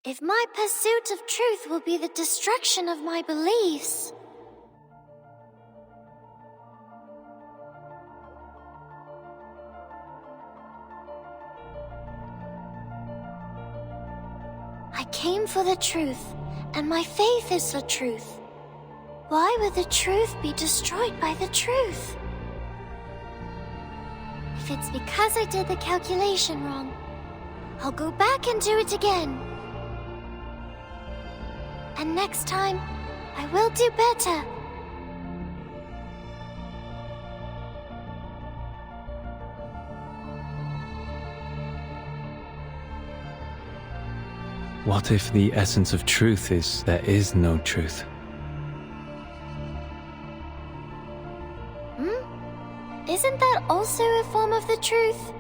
If my pursuit of truth will be the destruction of my beliefs, I came for the truth, and my faith is the truth. Why would the truth be destroyed by the truth? If it's because I did the calculation wrong, I'll go back and do it again. And next time, I will do better. What if the essence of truth is there is no truth? Isn't that also a form of the truth?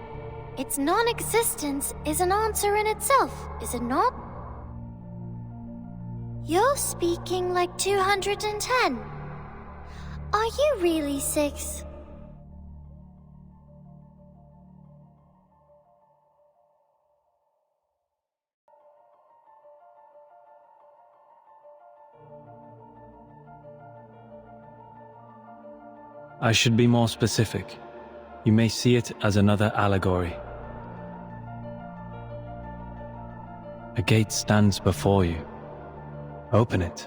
Its non-existence is an answer in itself, is it not? You're speaking like 210. Are you really 6? I should be more specific. You may see it as another allegory. A gate stands before you. Open it,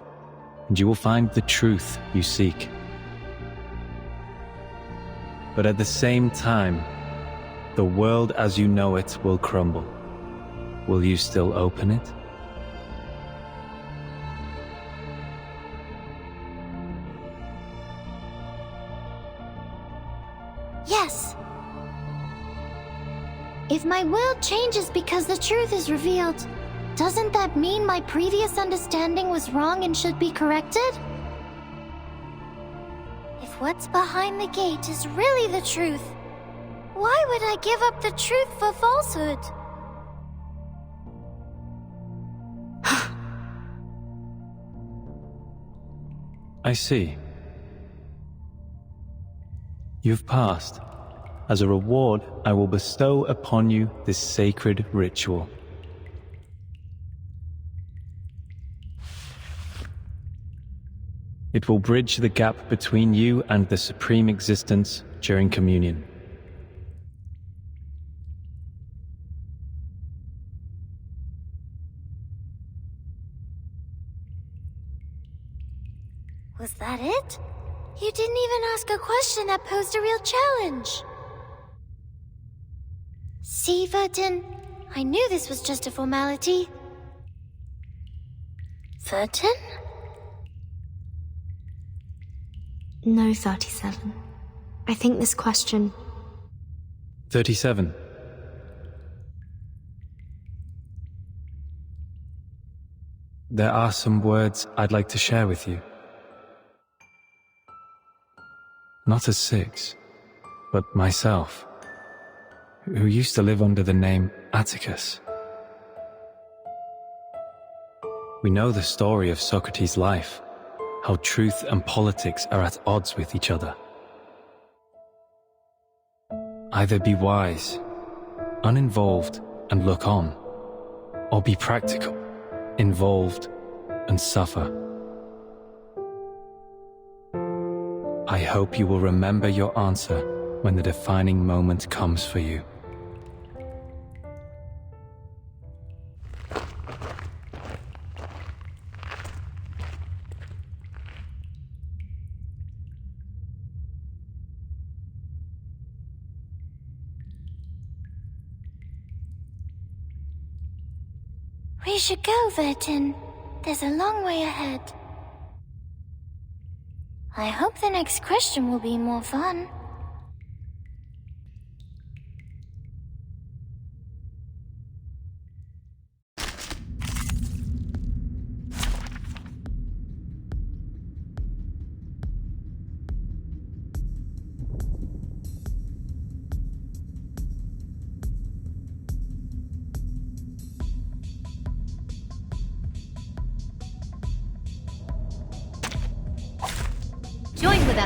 and you will find the truth you seek. But at the same time, the world as you know it will crumble. Will you still open it? Yes. If my world changes because the truth is revealed, doesn't that mean my previous understanding was wrong and should be corrected? If what's behind the gate is really the truth, why would I give up the truth for falsehood? I see. You've passed. As a reward, I will bestow upon you this sacred ritual. It will bridge the gap between you and the Supreme Existence during communion. Was that it? You didn't even ask a question that posed a real challenge. See, Vertin, I knew this was just a formality. Vertin? No, 37. I think this question... 37. There are some words I'd like to share with you. Not as 6, but myself, who used to live under the name Atticus. We know the story of Socrates' life, how truth and politics are at odds with each other. Either be wise, uninvolved and look on, or be practical, involved and suffer. I hope you will remember your answer when the defining moment comes for you. We should go, Vertin. There's a long way ahead. I hope the next question will be more fun.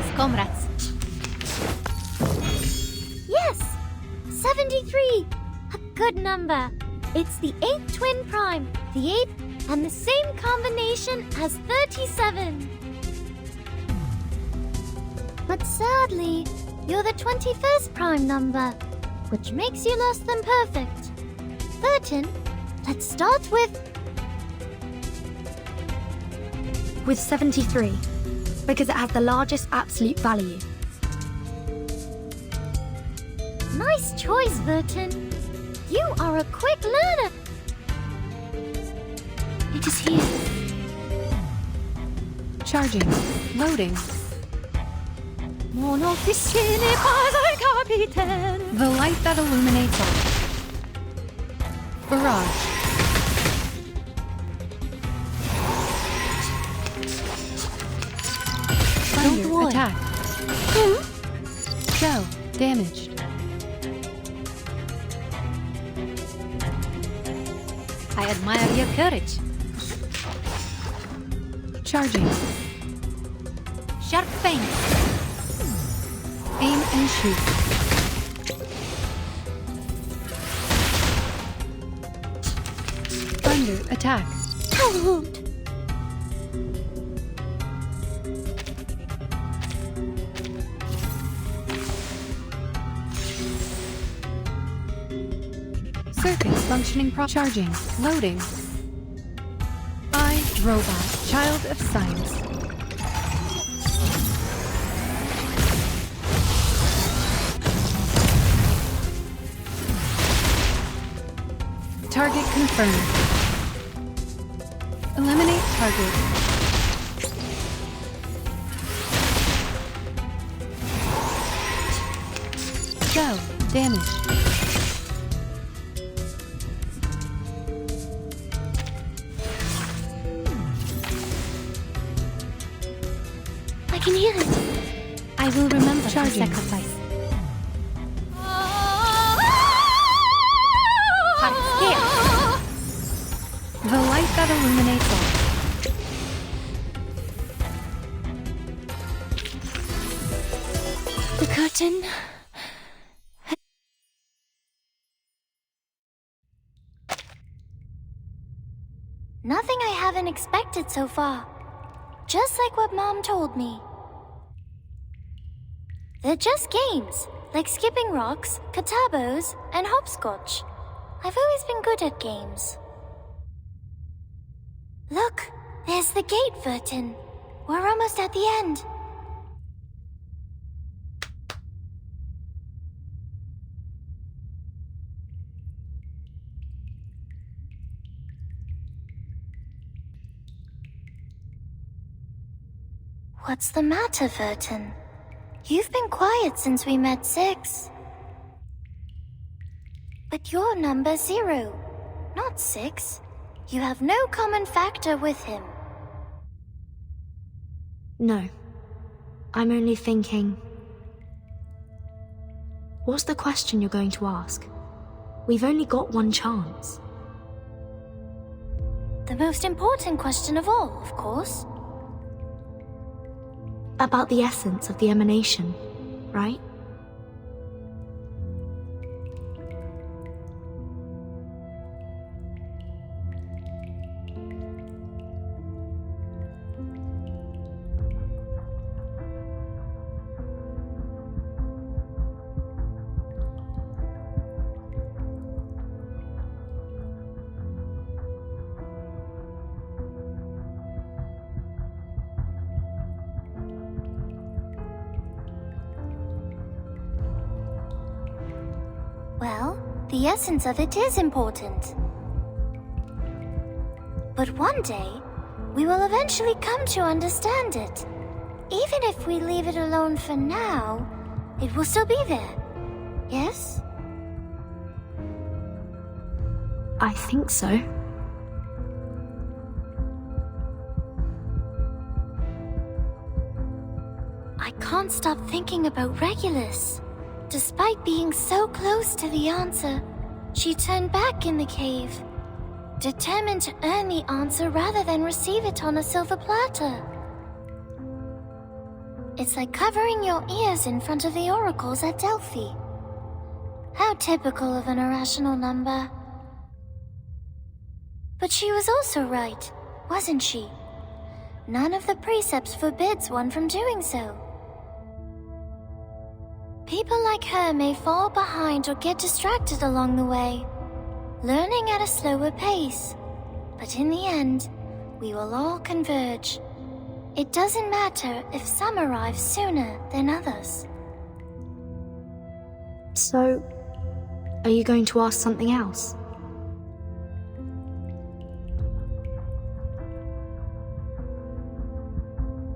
Gracias, comrades. Yes! 73! A good number. It's the 8th twin prime, the 8th, and the same combination as 37. But sadly, you're the 21st prime number, which makes you less than perfect. 13, let's start with 73, because it has the largest absolute value. Nice choice, Vertin. You are a quick learner. It is here. Charging. Loading. Mon officier n'est pas un capitaine. The light that illuminates all. Barrage. Thunder. Attack. Shell. Damaged. I admire your courage. Charging. Sharp feint. Aim and shoot. Thunder. Attack. Hellhound. Circuits functioning charging. Loading. I, robot, child of science. Target confirmed. Eliminate target. Shell. Damage. I can hear it. I will remember your sacrifice. Heart's here. The light that illuminates all. The curtain. Nothing I haven't expected so far. Just like what Mom told me. They're just games, like skipping rocks, katabos, and hopscotch. I've always been good at games. Look, there's the gate, Vertin. We're almost at the end. What's the matter, Vertin? You've been quiet since we met 6. But you're number 0, not 6. You have no common factor with him. No. I'm only thinking... What's the question you're going to ask? We've only got one chance. The most important question of all, of course. About the essence of the emanation, right? Well, the essence of it is important. But one day, we will eventually come to understand it. Even if we leave it alone for now, it will still be there. Yes? I think so. I can't stop thinking about Regulus. Despite being so close to the answer, she turned back in the cave, determined to earn the answer rather than receive it on a silver platter. It's like covering your ears in front of the oracles at Delphi. How typical of an irrational number. But she was also right, wasn't she? None of the precepts forbids one from doing so. People like her may fall behind or get distracted along the way, learning at a slower pace. But in the end, we will all converge. It doesn't matter if some arrive sooner than others. So, are you going to ask something else?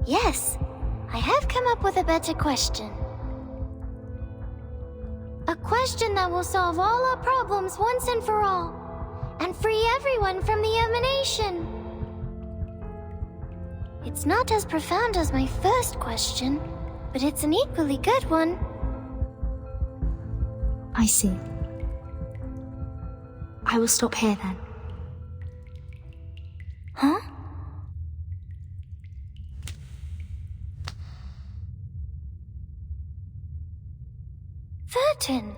Yes, I have come up with a better question. A question that will solve all our problems once and for all, and free everyone from the emanation. It's not as profound as my first question, but it's an equally good one. I see. I will stop here then. Huh? Vertin,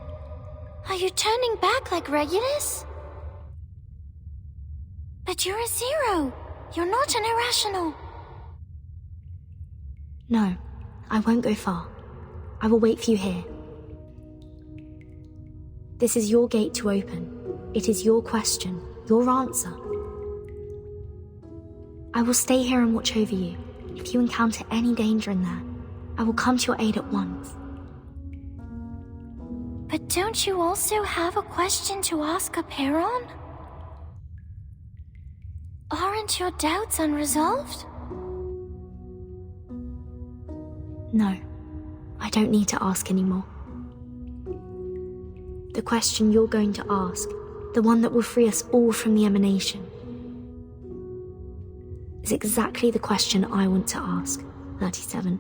are you turning back like Regulus? But you're a zero. You're not an irrational. No, I won't go far. I will wait for you here. This is your gate to open. It is your question, your answer. I will stay here and watch over you. If you encounter any danger in there, I will come to your aid at once. But don't you also have a question to ask Aperon? Aren't your doubts unresolved? No, I don't need to ask anymore. The question you're going to ask, the one that will free us all from the emanation, is exactly the question I want to ask, 37.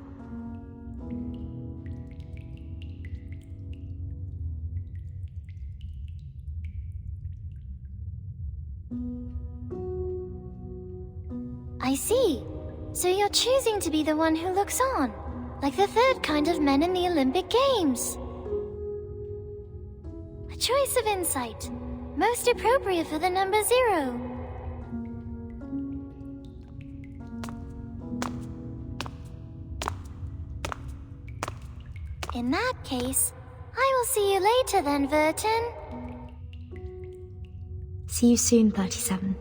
I see. So you're choosing to be the one who looks on, like the third kind of men in the Olympic Games. A choice of insight, most appropriate for the number 0. In that case, I will see you later then, Vertin. See you soon, 37.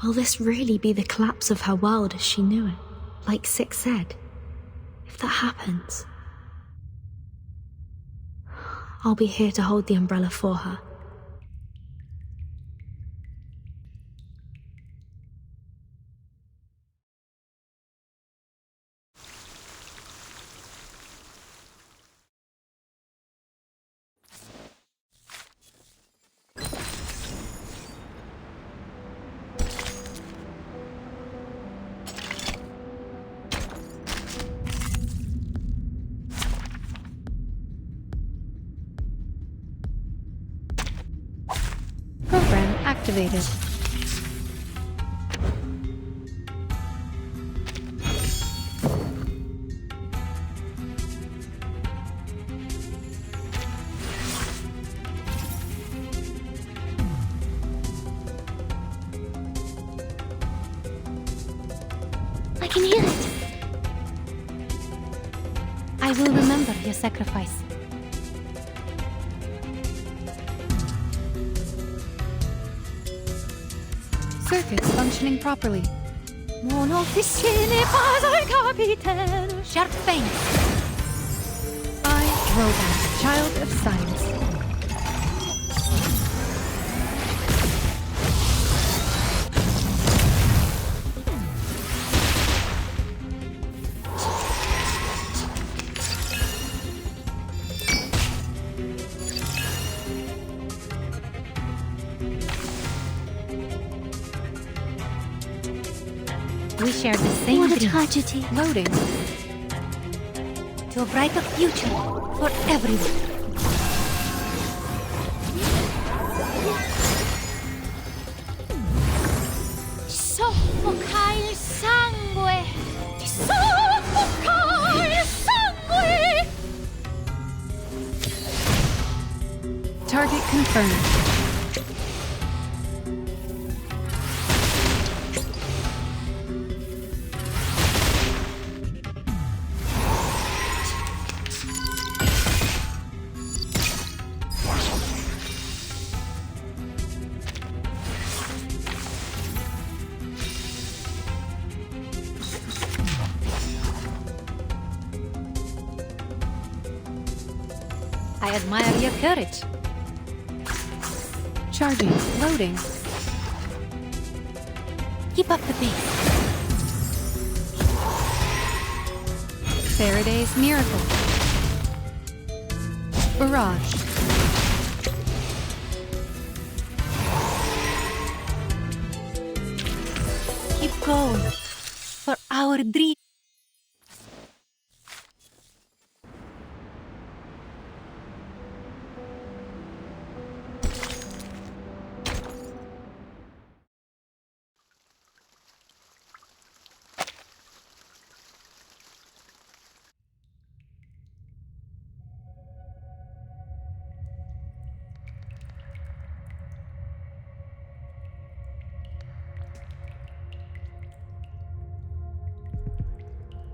Will this really be the collapse of her world as she knew it, like Six said? If that happens, I'll be here to hold the umbrella for her. Program activated. I can hear it. I will remember your sacrifice. Circuits functioning properly. Mon officier n'est pas un capitaine. Sharp thanks. I, Rogan, child of science. We share the same What a dreams. tragedy. Loading. To a brighter future for everyone. confirmed. I admire your courage. Charging, loading. Keep up the pace. Faraday's miracle. Barrage. Keep going for our dream.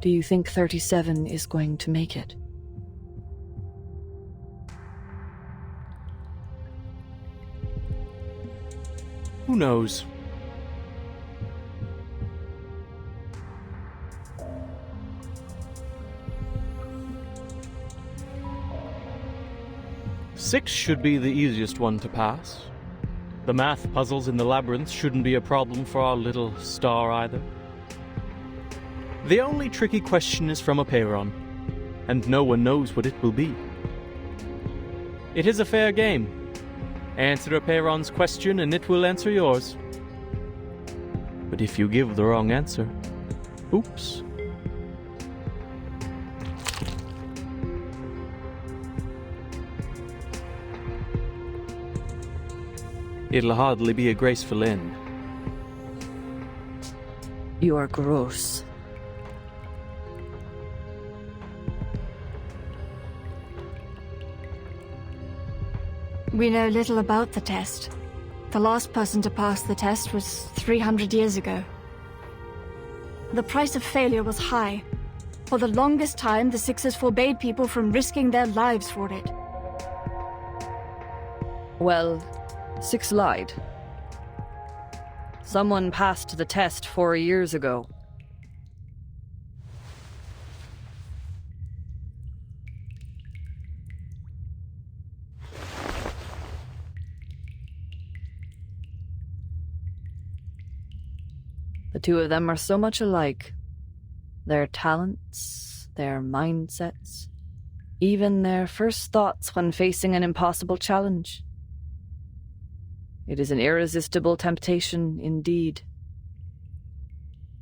Do you think 37 is going to make it? Who knows? Six should be the easiest one to pass. The math puzzles in the labyrinth shouldn't be a problem for our little star either. The only tricky question is from a Peyron, and no one knows what it will be. It is a fair game. Answer a Peyron's question and it will answer yours. But if you give the wrong answer, oops. It'll hardly be a graceful end. You are gross. We know little about the test. The last person to pass the test was 300 years ago. The price of failure was high. For the longest time, the Sixers forbade people from risking their lives for it. Well, Six lied. Someone passed the test 4 years ago. The two of them are so much alike. Their talents, their mindsets, even their first thoughts when facing an impossible challenge. It is an irresistible temptation indeed.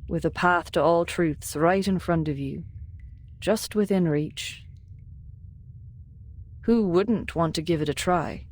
With a path to all truths right in front of you, just within reach. Who wouldn't want to give it a try?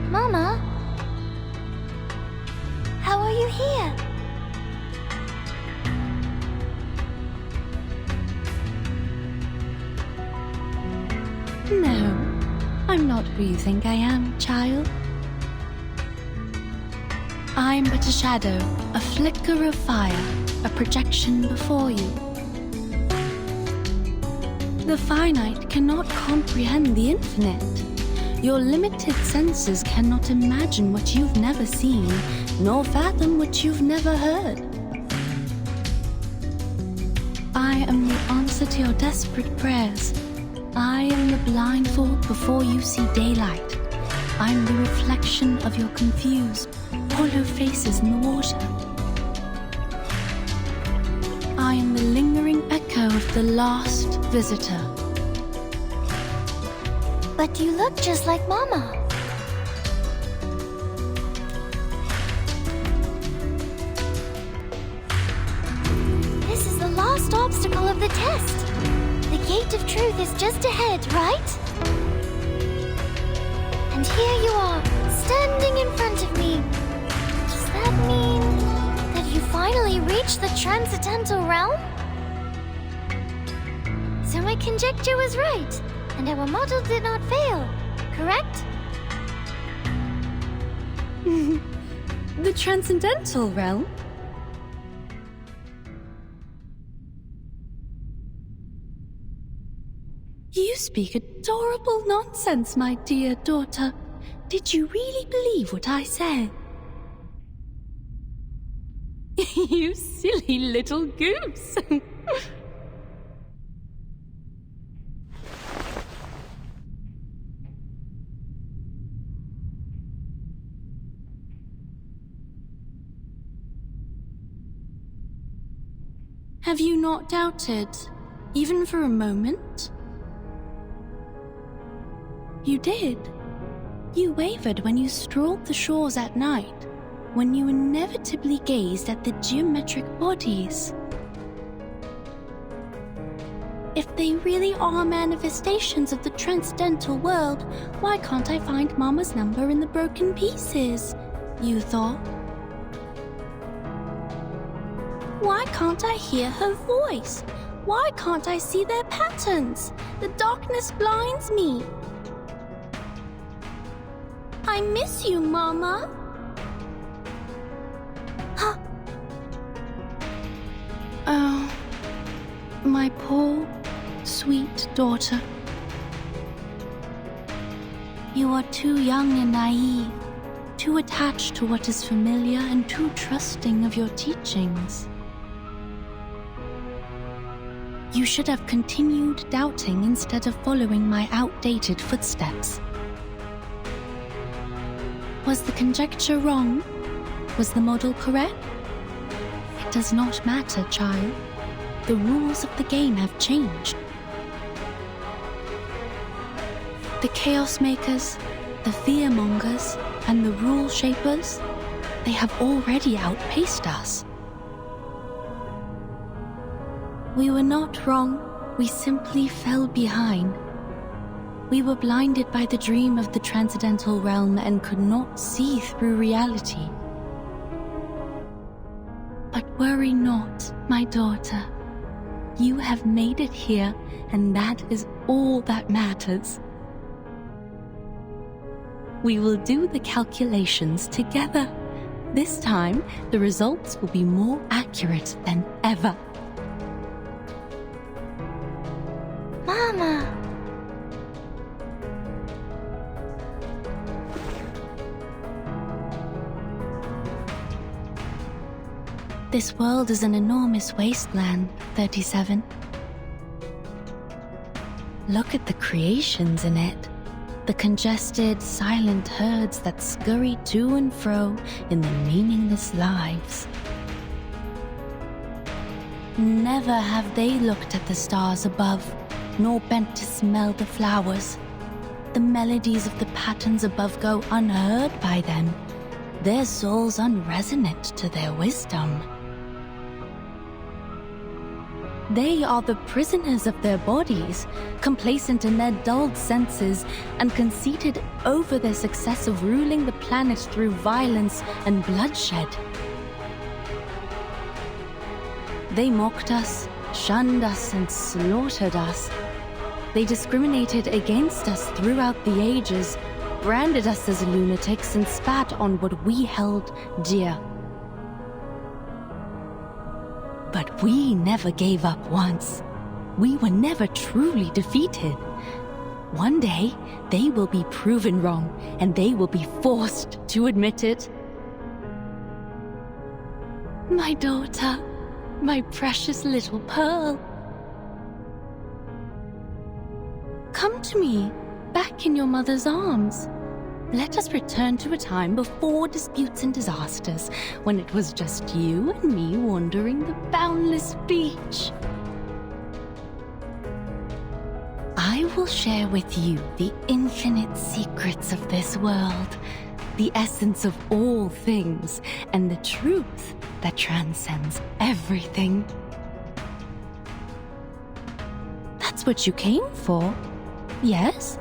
Mama? How are you here? No, I'm not who you think I am, child. I'm but a shadow, a flicker of fire, a projection before you. The finite cannot comprehend the infinite. Your limited senses cannot imagine what you've never seen, nor fathom what you've never heard. I am the answer to your desperate prayers. I am the blindfold before you see daylight. I'm the reflection of your confused, hollow faces in the water. I am the lingering echo of the last visitor. But you look just like Mama. This is the last obstacle of the test. The gate of truth is just ahead, right? And here you are, standing in front of me. Does that mean that you finally reached the transcendental realm? So my conjecture was right, and our model did not fail, correct? The transcendental realm? You speak adorable nonsense, my dear daughter. Did you really believe what I said? You silly little goose. Have you not doubted, even for a moment? You did. You wavered when you strolled the shores at night, when you inevitably gazed at the geometric bodies. If they really are manifestations of the transcendental world, why can't I find Mama's number in the broken pieces? You thought. Why can't I hear her voice? Why can't I see their patterns? The darkness blinds me. I miss you, Mama. Huh. Oh, my poor, sweet daughter. You are too young and naive, too attached to what is familiar and too trusting of your teachings. You should have continued doubting instead of following my outdated footsteps. Was the conjecture wrong? Was the model correct? It does not matter, child. The rules of the game have changed. The Chaos Makers, the Fearmongers, and the Rule Shapers, they have already outpaced us. We were not wrong, we simply fell behind. We were blinded by the dream of the transcendental realm and could not see through reality. But worry not, my daughter. You have made it here, and that is all that matters. We will do the calculations together. This time, the results will be more accurate than ever. Mama! This world is an enormous wasteland, 37. Look at the creations in it. The congested, silent herds that scurry to and fro in their meaningless lives. Never have they looked at the stars above, nor bent to smell the flowers. The melodies of the patterns above go unheard by them, their souls unresonant to their wisdom. They are the prisoners of their bodies, complacent in their dulled senses, and conceited over their success of ruling the planet through violence and bloodshed. They mocked us, shunned us, and slaughtered us. They discriminated against us throughout the ages, branded us as lunatics, and spat on what we held dear. But we never gave up once. We were never truly defeated. One day, they will be proven wrong, and they will be forced to admit it. My daughter, my precious little pearl. Come to me, back in your mother's arms. Let us return to a time before disputes and disasters, when it was just you and me wandering the boundless beach. I will share with you the infinite secrets of this world, the essence of all things, and the truth that transcends everything. That's what you came for, yes?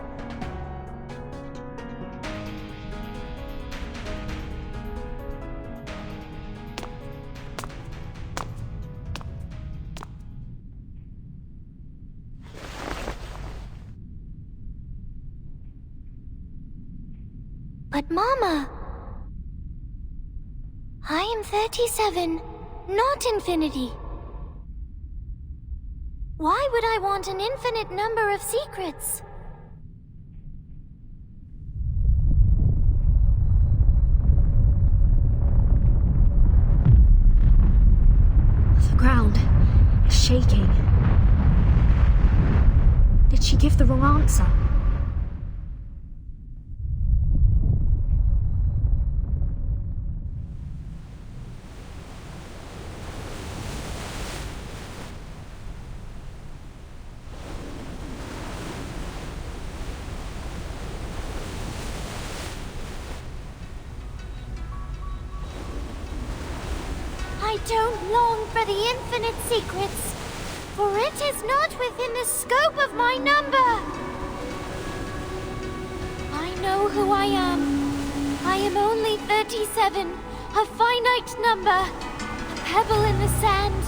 But Mama, I am 37, not infinity. Why would I want an infinite number of secrets? The ground is shaking. Did she give the wrong answer? I don't long for the infinite secrets, for it is not within the scope of my number. I know who I am. I am only 37, a finite number, a pebble in the sand.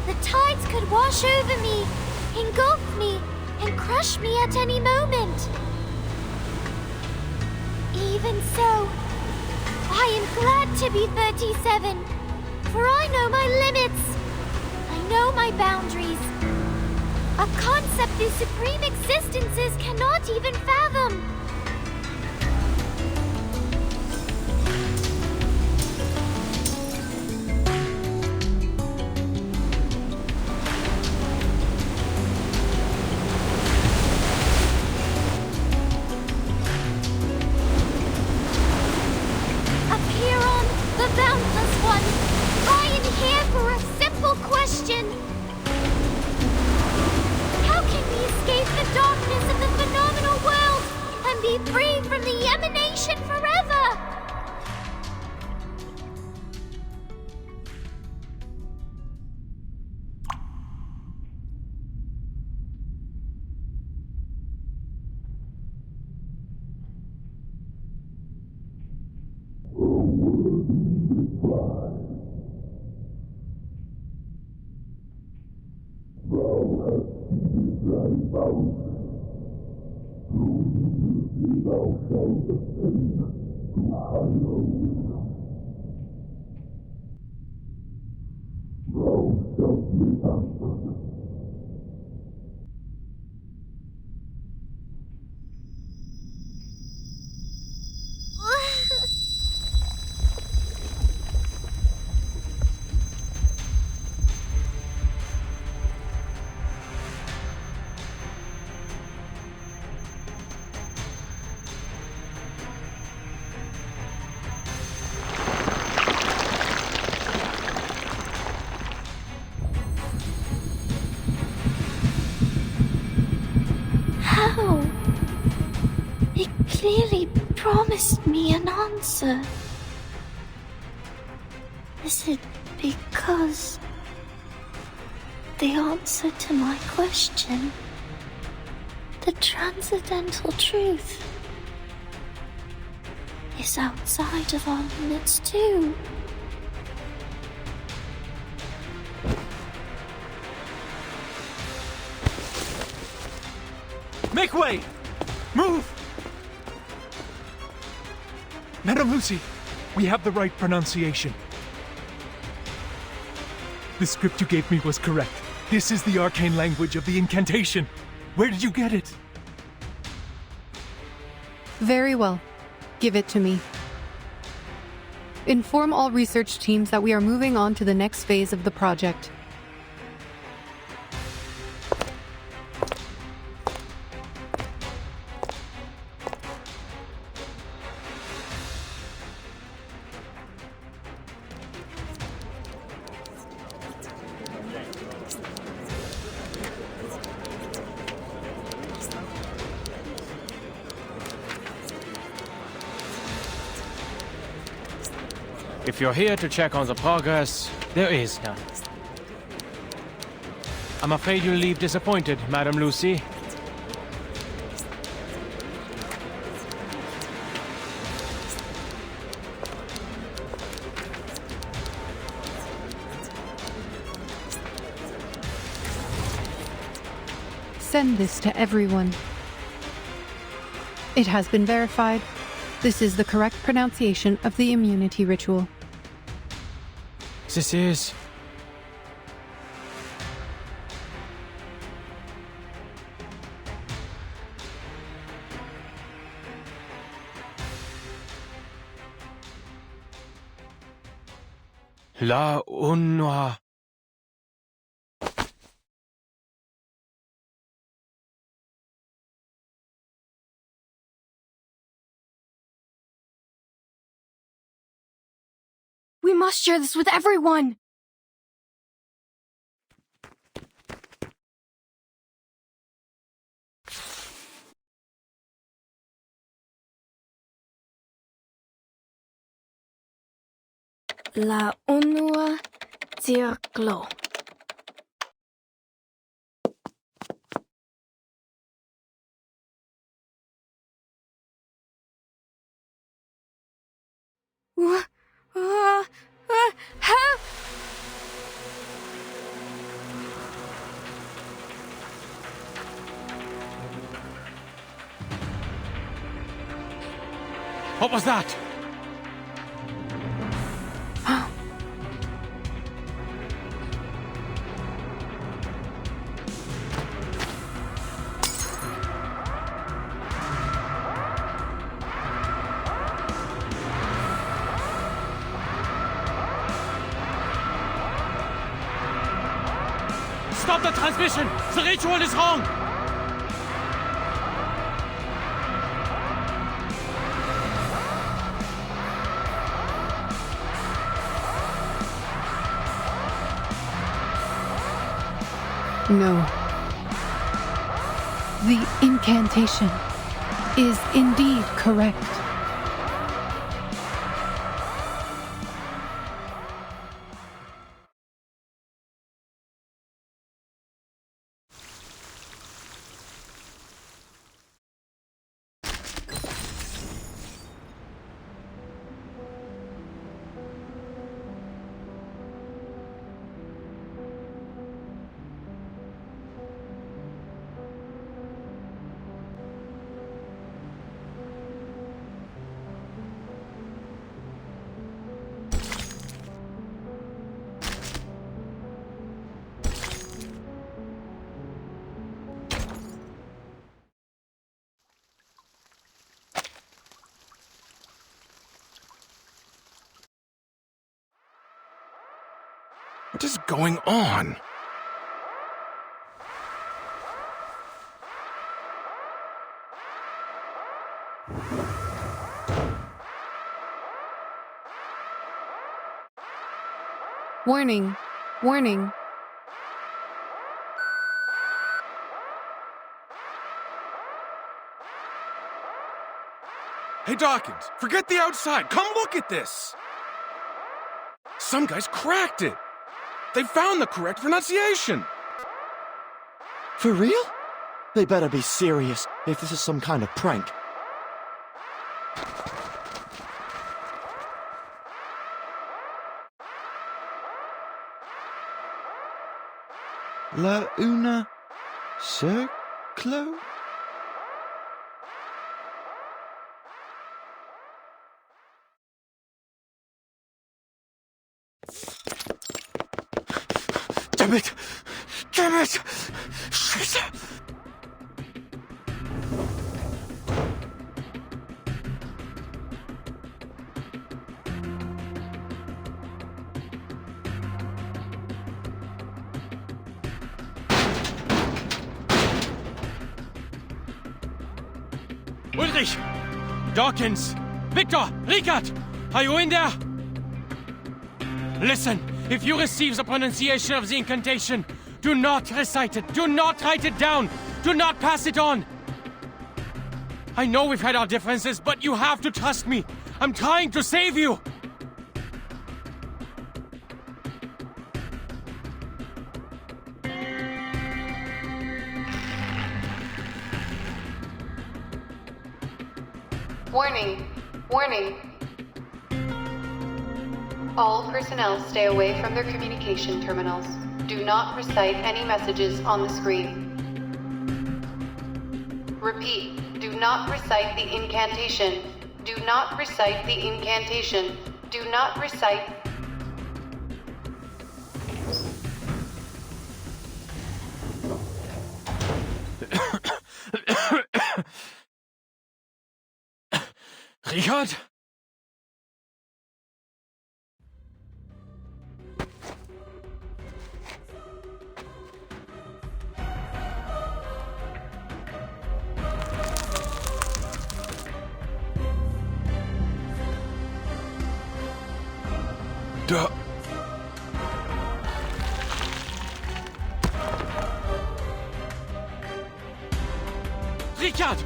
The tides could wash over me, engulf me, and crush me at any moment. Even so, I am glad to be 37. For I know my limits. I know my boundaries. A concept these supreme existences cannot even fathom. Appear on the Boundless One. I am here for a simple question. How can we escape the darkness of the phenomenal world and be free from the emanation forever? How? It clearly promised me an answer. Is it because the answer to my question, the transcendental truth, is outside of our limits too? Make way! Move! Madam Lucy, we have the right pronunciation. The script you gave me was correct. This is the arcane language of the incantation. Where did you get it? Very well. Give it to me. Inform all research teams that we are moving on to the next phase of the project. If you're here to check on the progress, there is none. I'm afraid you'll leave disappointed, Madam Lucy. Send this to everyone. It has been verified. This is the correct pronunciation of the immunity ritual. This is... La Unwa. We must share this with everyone! La Unua Circlo. What was that? Stop the transmission! The ritual is wrong! No. The incantation is indeed correct. What is going on? Warning. Warning. Hey, Dawkins, forget the outside. Come look at this. Some guys cracked it. They found the correct pronunciation. For real? They better be serious if this is some kind of prank. La una circlo? Damn it! Damn it! Shit! Ulrich! Dawkins! Victor! Ricard! Are you in there? Listen, if you receive the pronunciation of the incantation, do not recite it. Do not write it down. Do not pass it on. I know we've had our differences, but you have to trust me. I'm trying to save you. Warning. Warning. All personnel stay away from their communication terminals. Do not recite any messages on the screen. Repeat, do not recite the incantation. Do not recite the incantation. Do not recite... Richard? Duh. Richard!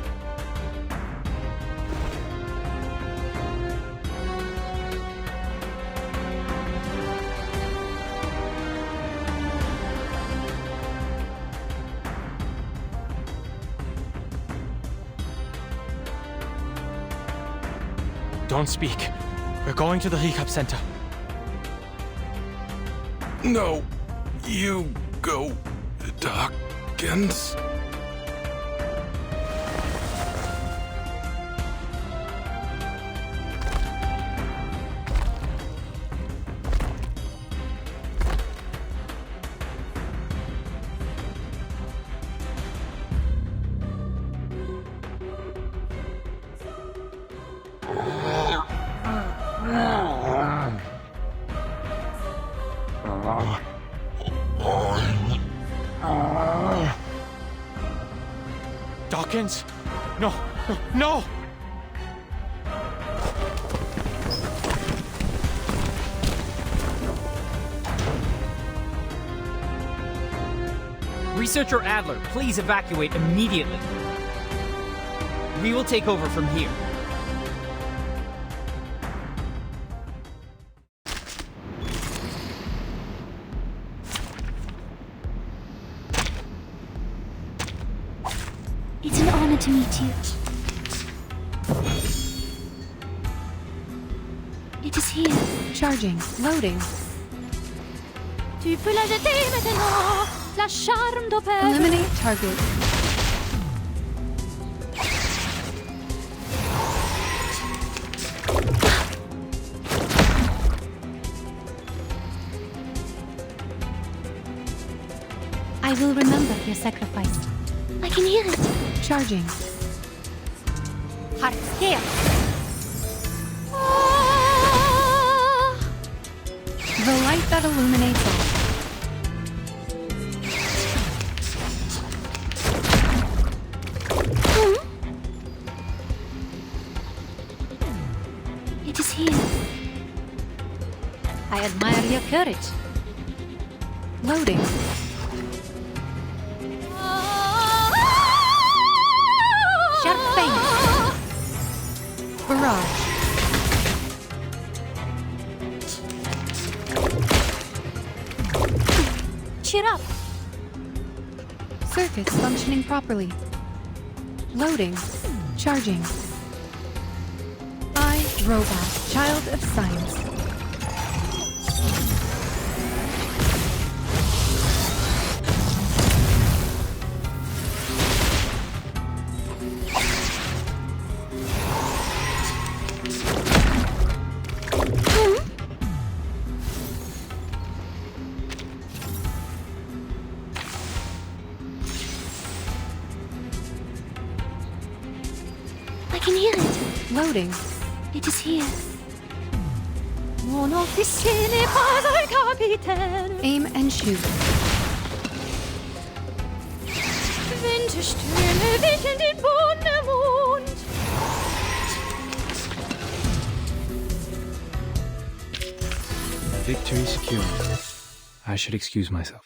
Don't speak. We're going to the recap center. No, you go, Dawkins. Dawkins? No, no, no! Researcher Adler, please evacuate immediately. We will take over from here. It's an honor to meet you. It is here. Charging. Loading. Tu peux la jeter maintenant. La charme d'opère. Eliminate target. I will remember your sacrifice. I can hear it. Charging. Heart scale. The light that illuminates all. It is here. I admire your courage. Loading. Sharp face. Barrage. Cheer up. Circuits functioning properly. Loading. Charging. I, Robot, Child of Science. I can hear it. Loading. It is here. Mon officier n'est pas un capitaine. Aim and shoot. Winterstürme wickeln den Wundermond. Victory secure. I should excuse myself.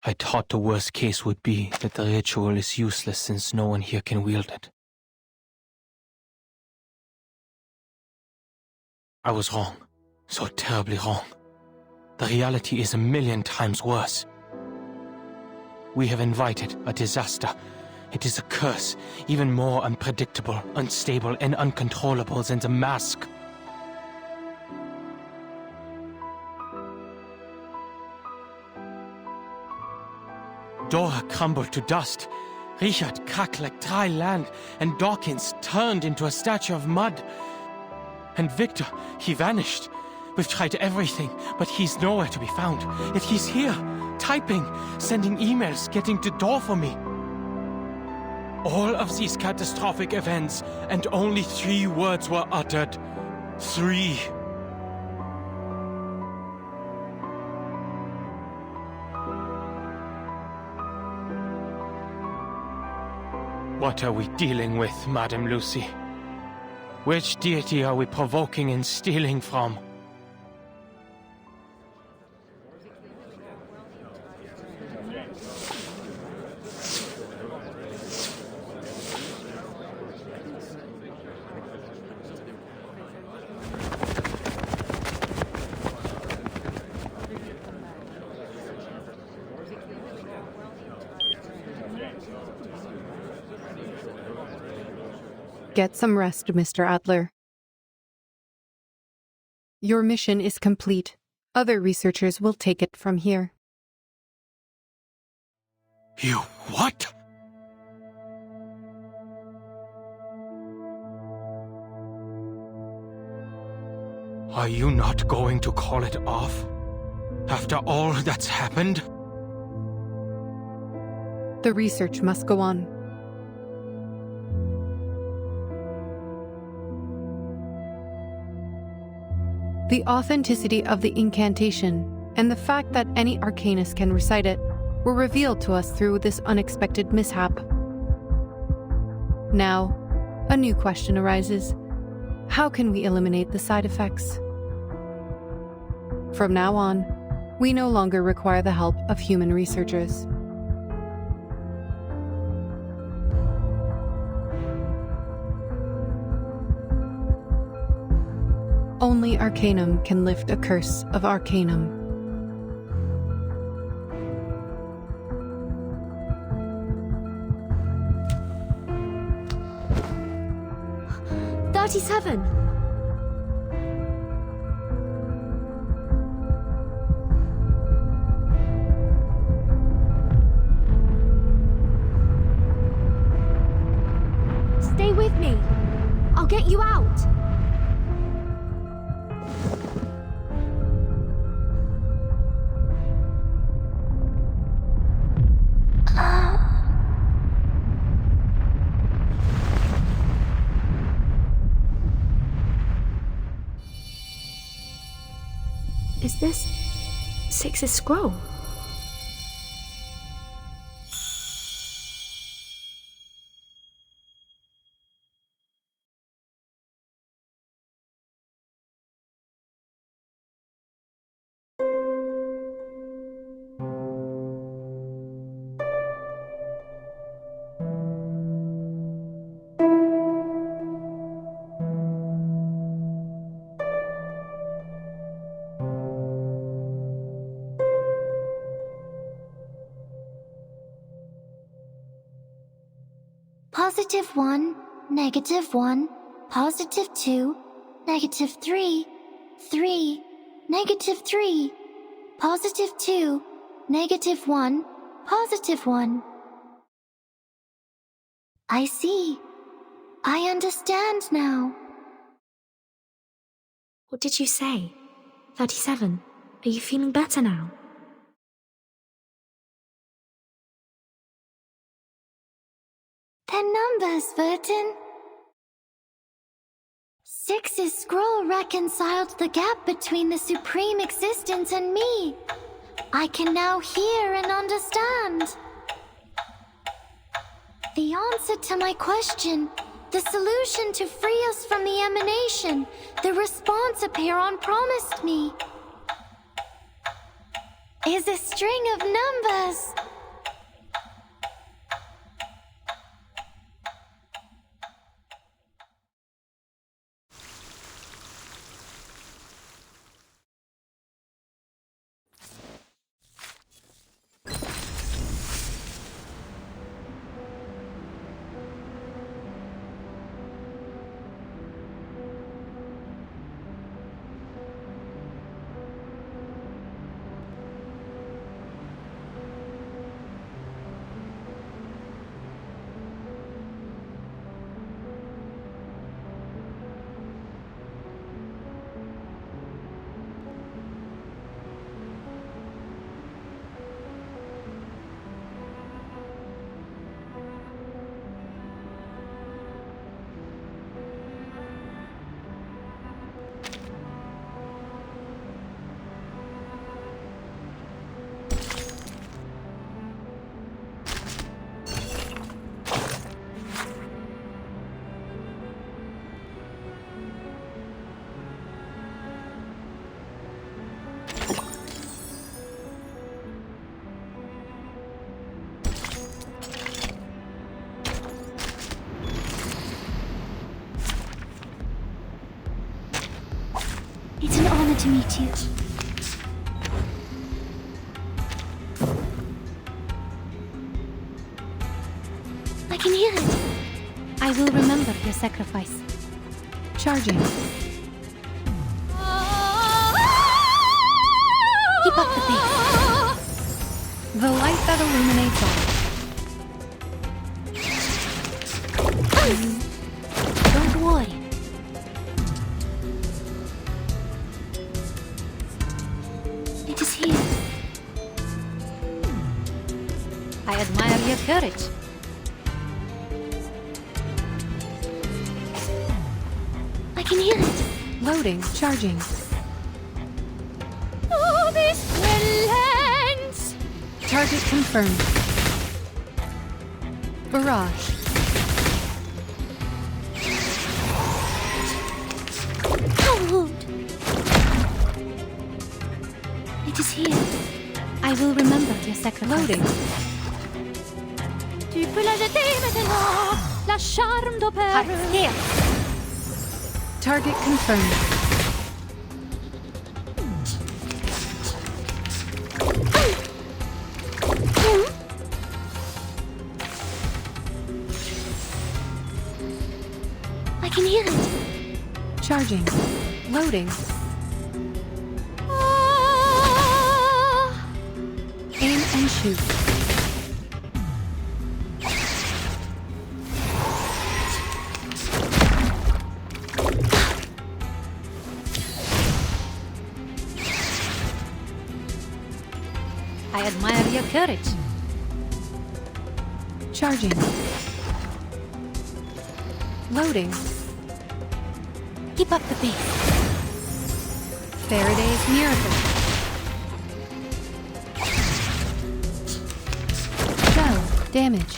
I thought the worst case would be that the ritual is useless since no one here can wield it. I was wrong. So terribly wrong. The reality is a million times worse. We have invited a disaster. It is a curse, even more unpredictable, unstable, and uncontrollable than the mask. Dora crumbled to dust. Richard cracked like dry land, and Dawkins turned into a statue of mud. And Victor, he vanished. We've tried everything, but he's nowhere to be found. Yet he's here, typing, sending emails, getting the door for me. All of these catastrophic events, and only 3 words were uttered. 3. What are we dealing with, Madame Lucy? Which deity are we provoking and stealing from? Get some rest, Mr. Adler. Your mission is complete. Other researchers will take it from here. You what? Are you not going to call it off? After all that's happened? The research must go on. The authenticity of the incantation and the fact that any arcanist can recite it were revealed to us through this unexpected mishap. Now, a new question arises. How can we eliminate the side effects? From now on, we no longer require the help of human researchers. Only Arcanum can lift a curse of Arcanum. "37." Stay with me. I'll get you out. Is this Six's scroll? +1, -1, +2, -3, 3, -3, +2, -1, +1. I see. I understand now. What did you say? 37. Are you feeling better now? They're numbers, Vertin. 6's scroll reconciled the gap between the Supreme Existence and me. I can now hear and understand. The answer to my question, the solution to free us from the emanation, the response Aperon promised me, is a string of numbers. to meet you. I can hear it. I will remember your sacrifice. Charging. Keep up the pace. The light that illuminates all. Don't worry. It is here. I admire your courage. I can hear it. Loading. Charging. Oh, this relents. Target confirmed. Barrage. Hold. It is here. I will remember your sacrifice. Loading. Tu peux la jeter maintenant. La charme d'opère. Here. Target confirmed. I can hear it. Charging. Loading. Aim and shoot. I admire your courage. Charging. Loading. Keep up the pace. Faraday's miracle. Shell. Damage.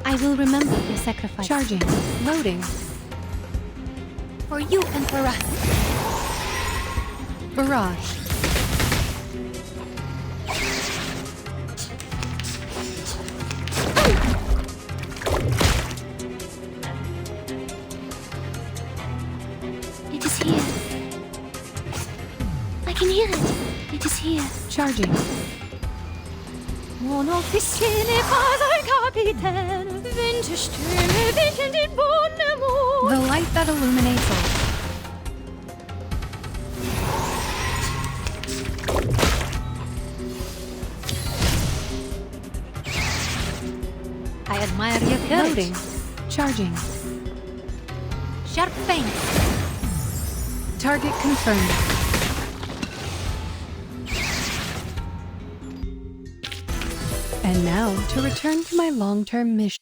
I will remember your sacrifice. Charging. Loading. For you and for us. Barrage. It is here. I can hear it. It is here. Charging. Mon officier n'est pas un capitaine. Vingt Stürme wickeln den Bonnemut. The light that illuminates all. I admire your courage. Loading. Charging. Sharp feint. Target confirmed. And now, to return to my long-term mission.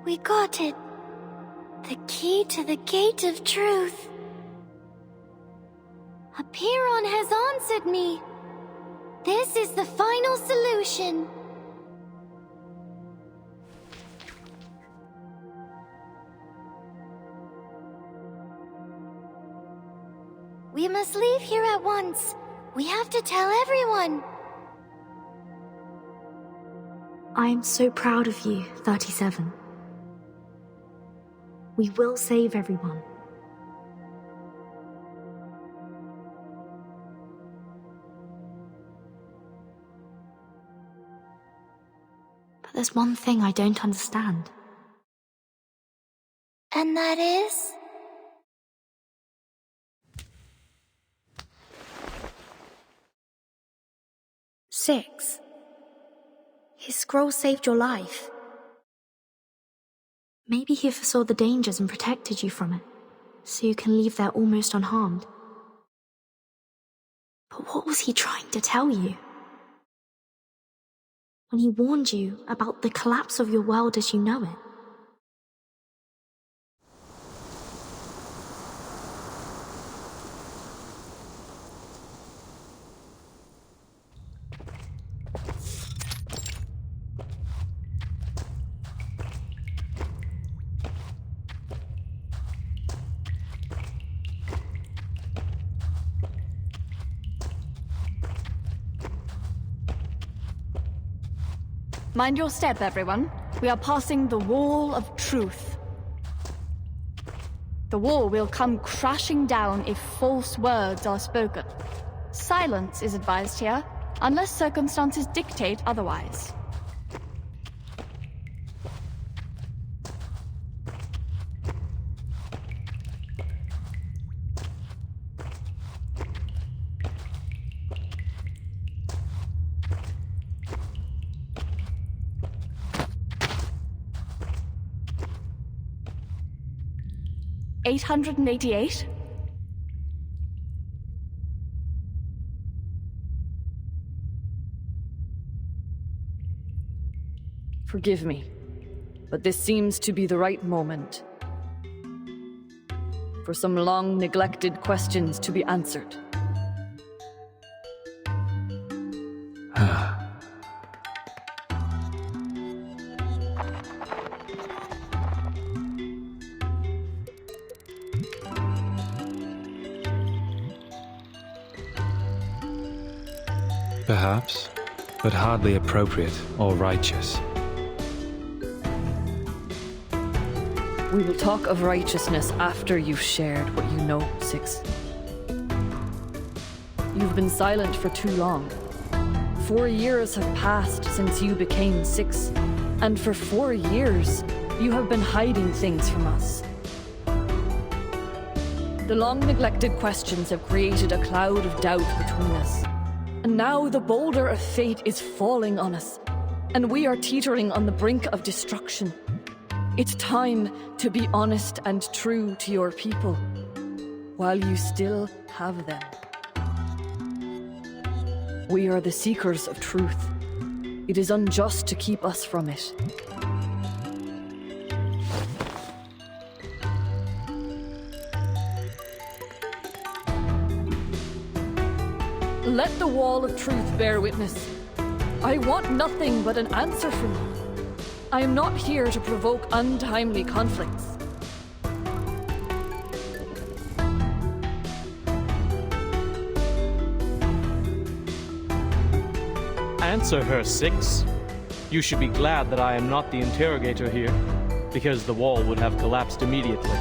We got it. The key to the gate of truth. Apiron has answered me. This is the final solution. We must leave here at once. We have to tell everyone. I am so proud of you, 37. We will save everyone. But there's one thing I don't understand. And that is? 6. His scroll saved your life. Maybe he foresaw the dangers and protected you from it, so you can leave there almost unharmed. But what was he trying to tell you? When he warned you about the collapse of your world as you know it? Mind your step, everyone. We are passing the Wall of Truth. The wall will come crashing down if false words are spoken. Silence is advised here, unless circumstances dictate otherwise. $888? Forgive me, but this seems to be the right moment for some long-neglected questions to be answered. Perhaps, but hardly appropriate or righteous. We will talk of righteousness after you've shared what you know, 6. You've been silent for too long. 4 years have passed since you became 6, and for 4 years, you have been hiding things from us. The long-neglected questions have created a cloud of doubt between us. And now the boulder of fate is falling on us, and we are teetering on the brink of destruction. It's time to be honest and true to your people, while you still have them. We are the seekers of truth. It is unjust to keep us from it. Let the wall of truth bear witness. I want nothing but an answer from you. I am not here to provoke untimely conflicts. Answer her, 6. You should be glad that I am not the interrogator here, because the wall would have collapsed immediately.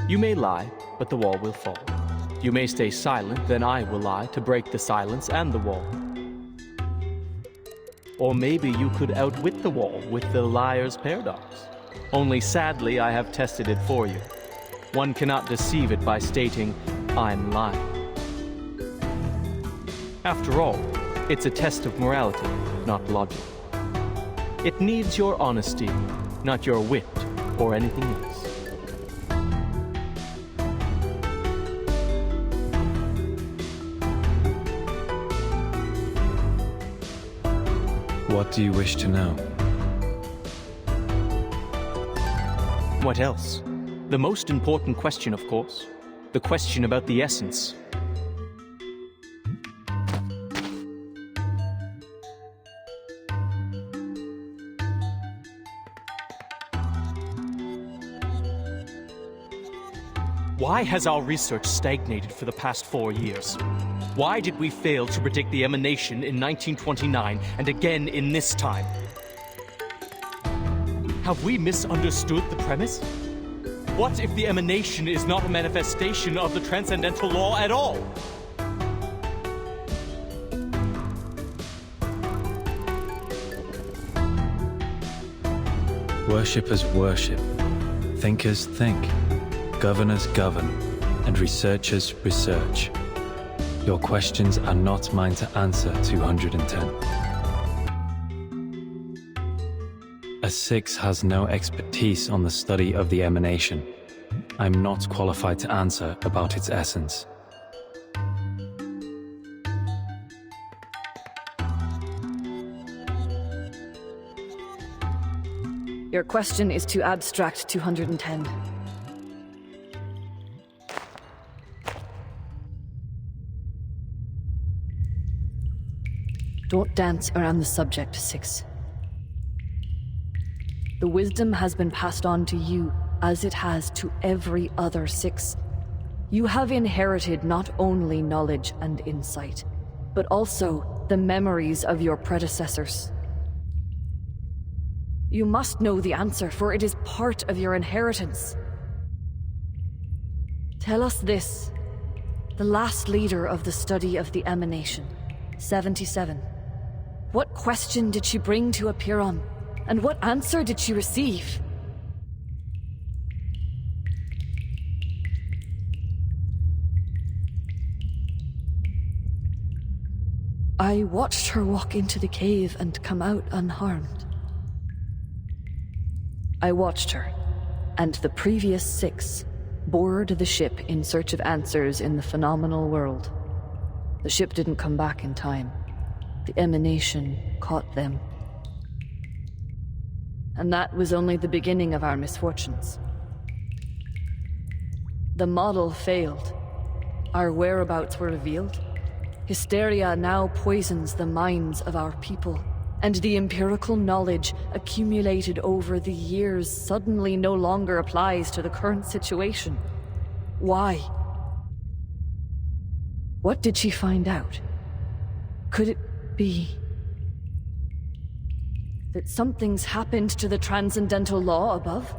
You may lie, but the wall will fall. You may stay silent, then I will lie to break the silence and the wall. Or maybe you could outwit the wall with the liar's paradox. Only sadly, I have tested it for you. One cannot deceive it by stating, I'm lying. After all, it's a test of morality, not logic. It needs your honesty, not your wit or anything else. What do you wish to know? What else? The most important question, of course. The question about the essence. Why has our research stagnated for the past 4 years? Why did we fail to predict the emanation in 1929 and again in this time? Have we misunderstood the premise? What if the emanation is not a manifestation of the transcendental law at all? Worshippers worship, thinkers think, governors govern, and researchers research. Your questions are not mine to answer, 210. A 6 has no expertise on the study of the emanation. I'm not qualified to answer about its essence. Your question is too abstract, 210. Don't dance around the subject, 6. The wisdom has been passed on to you, as it has to every other 6. You have inherited not only knowledge and insight, but also the memories of your predecessors. You must know the answer, for it is part of your inheritance. Tell us this, the last leader of the study of the emanation, 77. What question did she bring to Apiron, and what answer did she receive? I watched her walk into the cave and come out unharmed. I watched her, and the previous 6 boarded the ship in search of answers in the phenomenal world. The ship didn't come back in time. The emanation caught them. And that was only the beginning of our misfortunes. The model failed. Our whereabouts were revealed. Hysteria now poisons the minds of our people, and the empirical knowledge accumulated over the years suddenly no longer applies to the current situation. Why? What did she find out? Could it be that something's happened to the transcendental law above?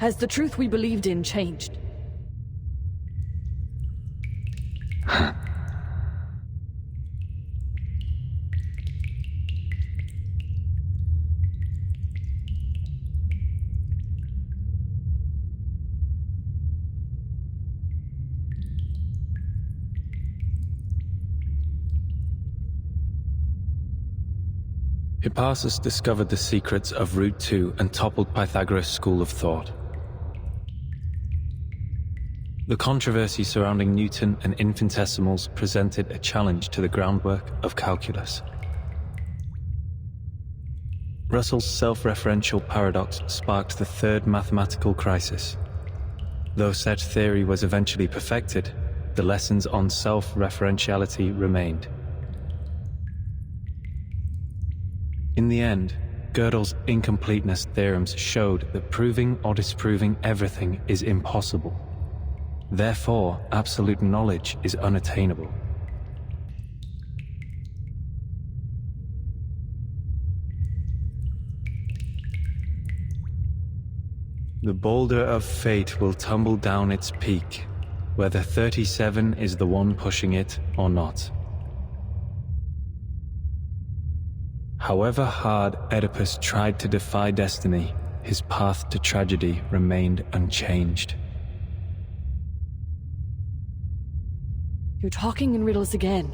Has the truth we believed in changed? Hippasus discovered the secrets of Route 2 and toppled Pythagoras' school of thought. The controversy surrounding Newton and infinitesimals presented a challenge to the groundwork of calculus. Russell's self-referential paradox sparked the third mathematical crisis. Though said theory was eventually perfected, the lessons on self-referentiality remained. In the end, Gödel's incompleteness theorems showed that proving or disproving everything is impossible. Therefore, absolute knowledge is unattainable. The boulder of fate will tumble down its peak, whether 37 is the one pushing it or not. However hard Oedipus tried to defy destiny, his path to tragedy remained unchanged. You're talking in riddles again.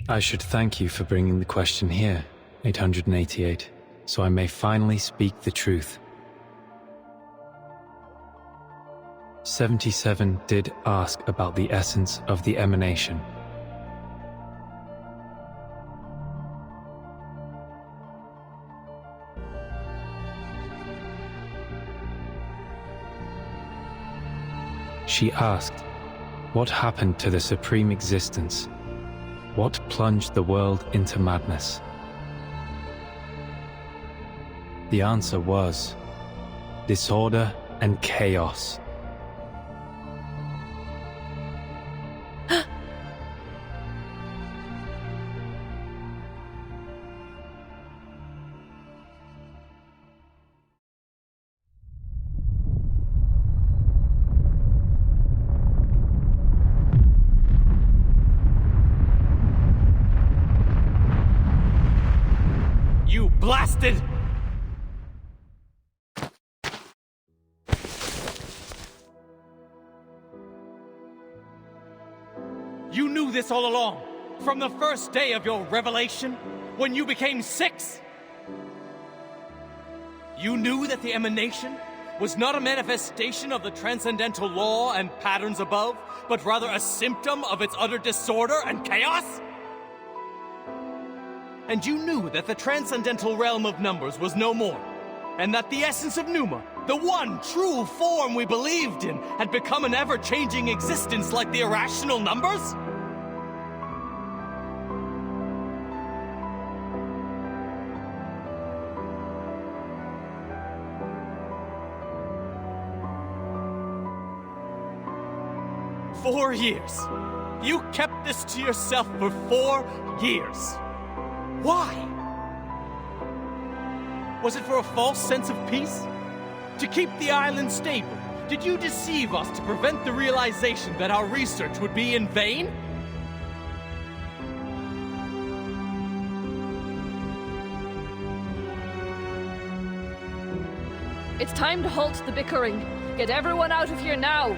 I should thank you for bringing the question here, 888, so I may finally speak the truth. 77 did ask about the essence of the emanation. She asked, what happened to the supreme existence? What plunged the world into madness? The answer was disorder and chaos. blasted! You knew this all along, from the first day of your revelation, when you became 6? You knew that the emanation was not a manifestation of the transcendental law and patterns above, but rather a symptom of its utter disorder and chaos? And you knew that the transcendental realm of numbers was no more, and that the essence of Pneuma, the one true form we believed in, had become an ever-changing existence like the irrational numbers? "4 years. You kept this to yourself for 4 years. Why? Was it for a false sense of peace? To keep the island stable? Did you deceive us to prevent the realization that our research would be in vain? It's time to halt the bickering. Get everyone out of here now.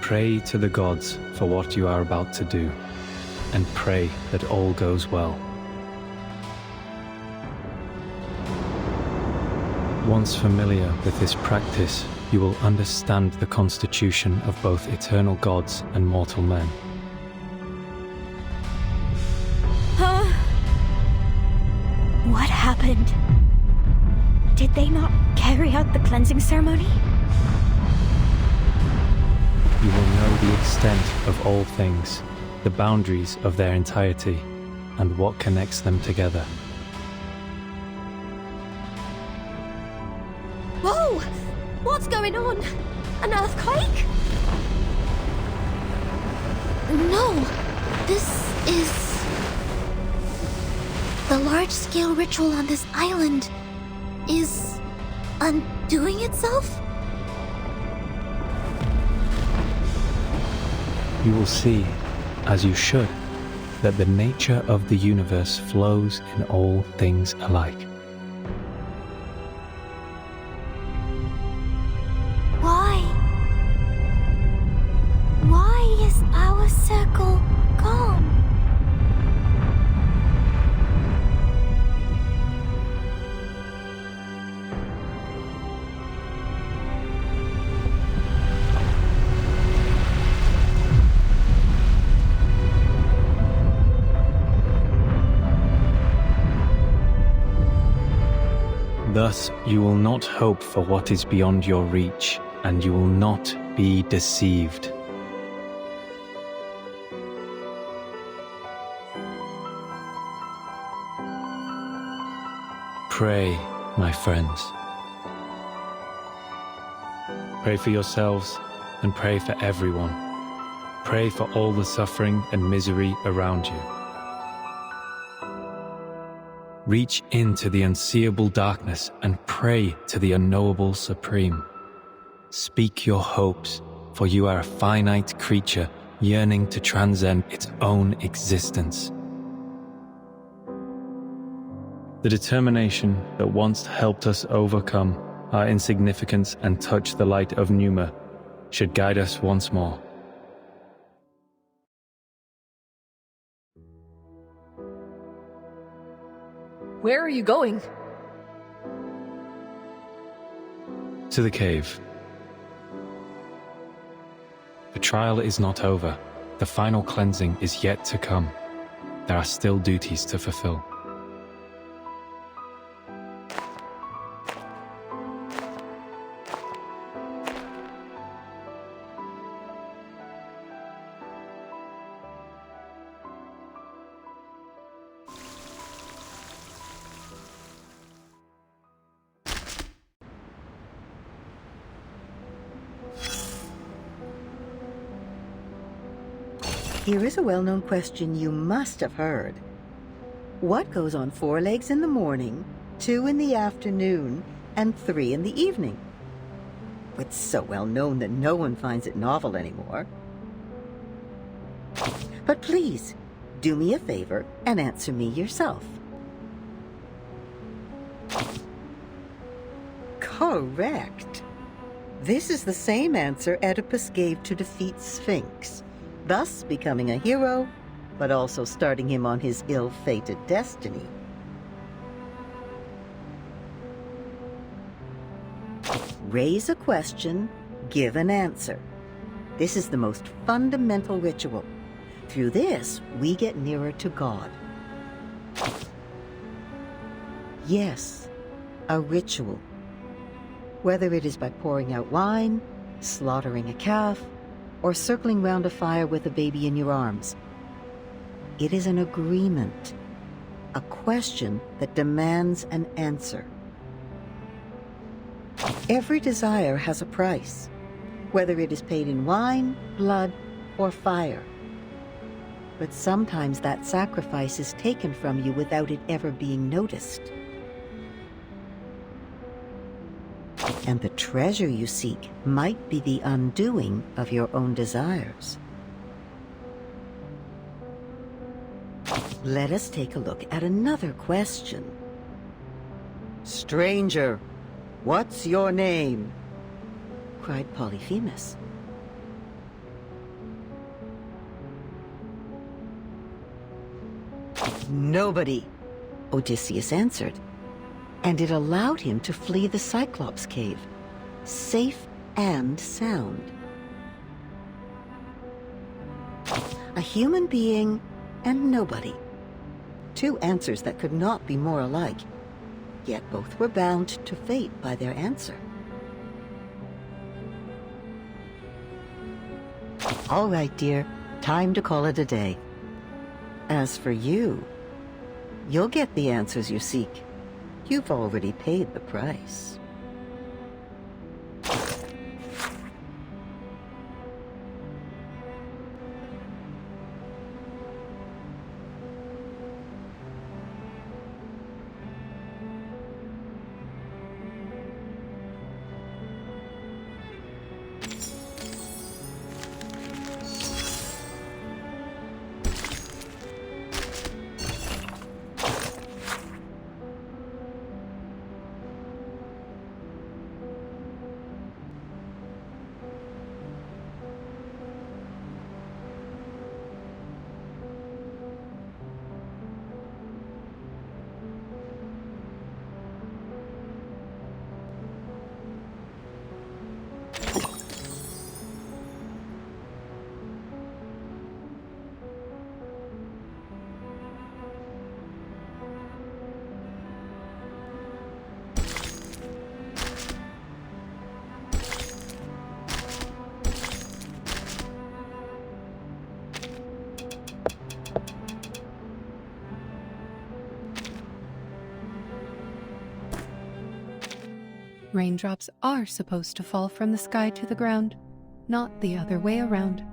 Pray to the gods for what you are about to do, and pray that all goes well. Once familiar with this practice, you will understand the constitution of both eternal gods and mortal men. Huh? What happened? Did they not carry out the cleansing ceremony? You will know the extent of all things, the boundaries of their entirety, and what connects them together. Whoa! What's going on? An earthquake? No, this is... The large-scale ritual on this island is undoing itself? You will see, as you should, that the nature of the universe flows in all things alike. Why? Why is our circle gone? Thus, you will not hope for what is beyond your reach, and you will not be deceived. Pray, my friends. Pray for yourselves and pray for everyone. Pray for all the suffering and misery around you. Reach into the unseeable darkness and pray to the unknowable Supreme. Speak your hopes, for you are a finite creature yearning to transcend its own existence. The determination that once helped us overcome our insignificance and touch the light of Pneuma should guide us once more. Where are you going? To the cave. The trial is not over. The final cleansing is yet to come. There are still duties to fulfill. Here is a well-known question you must have heard. What goes on 4 legs in the morning, 2 in the afternoon, and 3 in the evening? It's so well known that no one finds it novel anymore. But please, do me a favor and answer me yourself. Correct. This is the same answer Oedipus gave to defeat Sphinx, thus becoming a hero, but also starting him on his ill-fated destiny. Raise a question, give an answer. This is the most fundamental ritual. Through this, we get nearer to God. Yes, a ritual. Whether it is by pouring out wine, slaughtering a calf, or circling round a fire with a baby in your arms. It is an agreement, a question that demands an answer. Every desire has a price, whether it is paid in wine, blood, or fire. But sometimes that sacrifice is taken from you without it ever being noticed. And the treasure you seek might be the undoing of your own desires. Let us take a look at another question. Stranger, what's your name? Cried Polyphemus. Nobody, Odysseus answered, and it allowed him to flee the Cyclops cave, safe and sound. A human being and nobody. 2 answers that could not be more alike, yet both were bound to fate by their answer. All right, dear, time to call it a day. As for you, you'll get the answers you seek. You've already paid the price. Raindrops are supposed to fall from the sky to the ground, not the other way around.